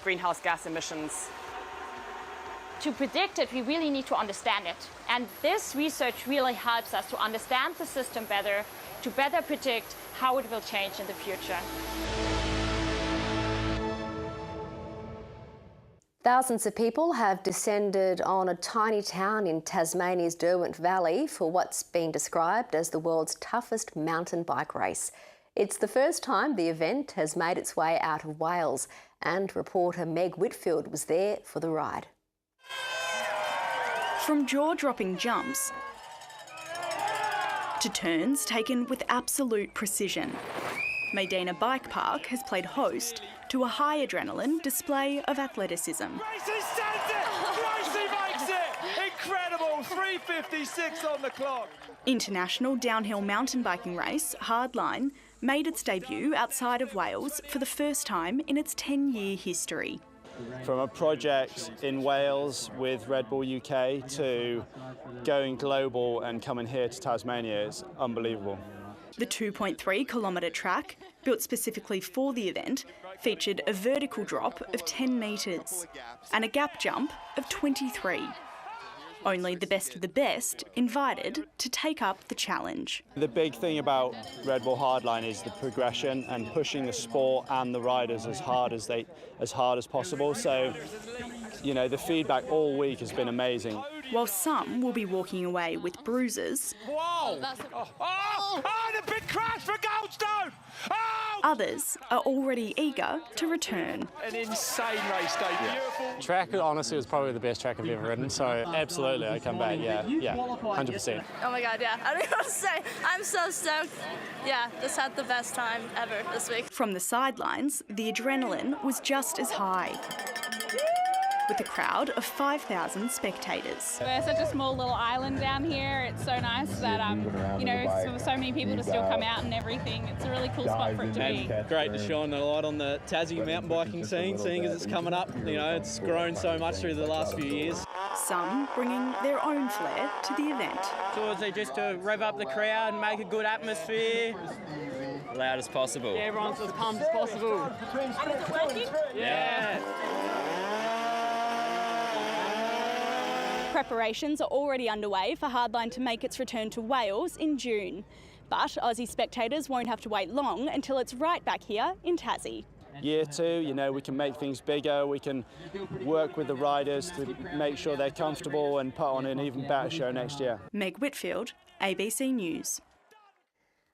greenhouse gas emissions. To predict it, we really need to understand it. And this research really helps us to understand the system better, to better predict how it will change in the future. Thousands of people have descended on a tiny town in Tasmania's Derwent Valley for what's been described as the world's toughest mountain bike race. It's the first time the event has made its way out of Wales, and reporter Meg Whitfield was there for the ride. From jaw-dropping jumps to turns taken with absolute precision, Medina Bike Park has played host to a high adrenaline display of athleticism. Gracie sends it! Gracie makes it! Incredible! 3:56 on the clock. International downhill mountain biking race, Hardline, made its debut outside of Wales for the first time in its 10-year history. From a project in Wales with Red Bull UK to going global and coming here to Tasmania is unbelievable. The 2.3 kilometre track, built specifically for the event, featured a vertical drop of 10 metres and a gap jump of 23. Only the best of the best invited to take up the challenge. The big thing about Red Bull Hardline is the progression and pushing the sport and the riders as hard as possible. So, you know, the feedback all week has been amazing. While some will be walking away with bruises, Whoa! Oh, the big crash for Goldstone! Oh! others are already eager to return. An insane race day, beautiful. Track, honestly, was probably the best track I've ever ridden, so absolutely, I come back, yeah, 100%. Oh my God, yeah, I don't know what to say. I'm so stoked. Yeah, just had the best time ever this week. From the sidelines, the adrenaline was just as high, with a crowd of 5,000 spectators. We're such a small little island down here. It's so nice that, you know, so many people to still come out and everything. It's a really cool spot for it to be. Great to shine a light on the Tassie mountain biking scene, seeing as it's coming up. You know, it's grown so much through the last few years. Some bringing their own flair to the event. So it's just to rev up the crowd and make a good atmosphere. Loud as possible. Yeah, everyone's as pumped as possible. And is it working? Yeah. Preparations are already underway for Hardline to make its return to Wales in June. But Aussie spectators won't have to wait long until it's right back here in Tassie. Year two, you know, we can make things bigger, we can work with the riders to make sure they're comfortable and put on an even better show next year. Meg Whitfield, ABC News.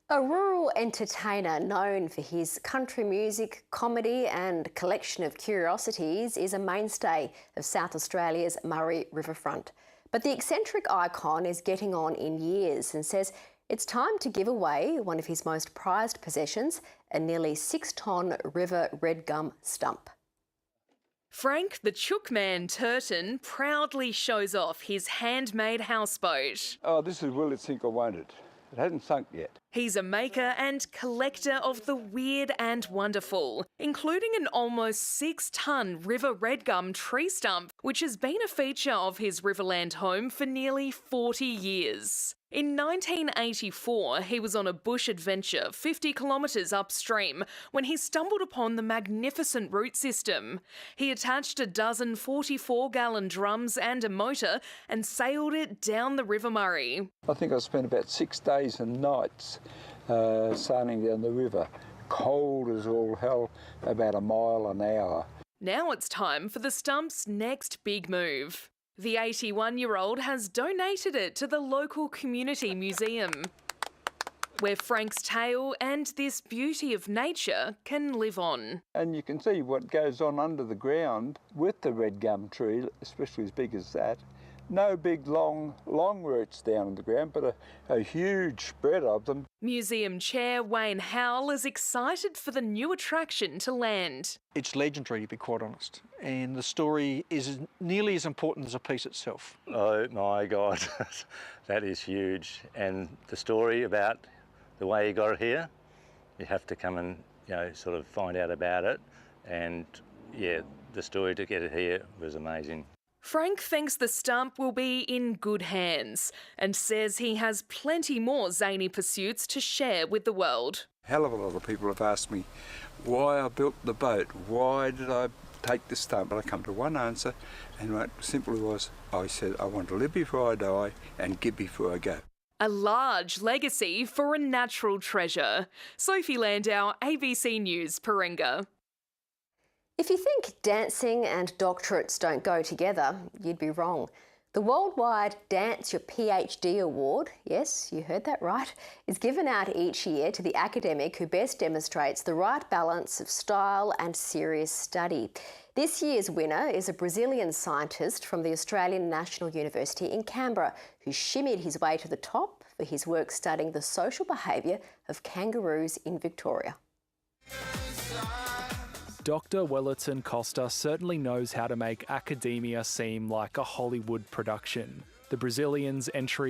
A rural entertainer known for his country music, comedy and collection of curiosities is a mainstay of South Australia's Murray riverfront. But the eccentric icon is getting on in years and says it's time to give away one of his most prized possessions, a nearly 6-tonne river red gum stump. Frank the Chook Man Turton proudly shows off his handmade houseboat. Oh, this is will it sink or won't it? It hasn't sunk yet. He's a maker and collector of the weird and wonderful, including an almost 6-tonne river red gum tree stump, which has been a feature of his Riverland home for nearly 40 years. In 1984, he was on a bush adventure 50 kilometres upstream when he stumbled upon the magnificent root system. He attached a dozen 44-gallon drums and a motor and sailed it down the River Murray. I think I spent about 6 days and nights sailing down the river. Cold as all hell, about a mile an hour. Now it's time for the stump's next big move. The 81-year-old has donated it to the local community museum, where Frank's tale and this beauty of nature can live on. And you can see what goes on under the ground with the red gum tree, especially as big as that. No big long roots down in the ground, but a huge spread of them. Museum Chair Wayne Howell is excited for the new attraction to land. It's legendary, to be quite honest, and the story is nearly as important as the piece itself. Oh my God, that is huge. And the story about the way you got it here, you have to come and, you know, sort of find out about it. And yeah, the story to get it here was amazing. Frank thinks the stump will be in good hands and says he has plenty more zany pursuits to share with the world. Hell of a lot of people have asked me why I built the boat, why did I take the stunt, but I come to one answer, and what simply was, I said, I want to live before I die and give before I go. A large legacy for a natural treasure. Sophie Landau, ABC News, Paringa. If you think dancing and doctorates don't go together, you'd be wrong. The worldwide Dance Your PhD Award, yes, you heard that right, is given out each year to the academic who best demonstrates the right balance of style and serious study. This year's winner is a Brazilian scientist from the Australian National University in Canberra who shimmied his way to the top for his work studying the social behaviour of kangaroos in Victoria. Dr. Wellerton Costa certainly knows how to make academia seem like a Hollywood production. The Brazilian's entry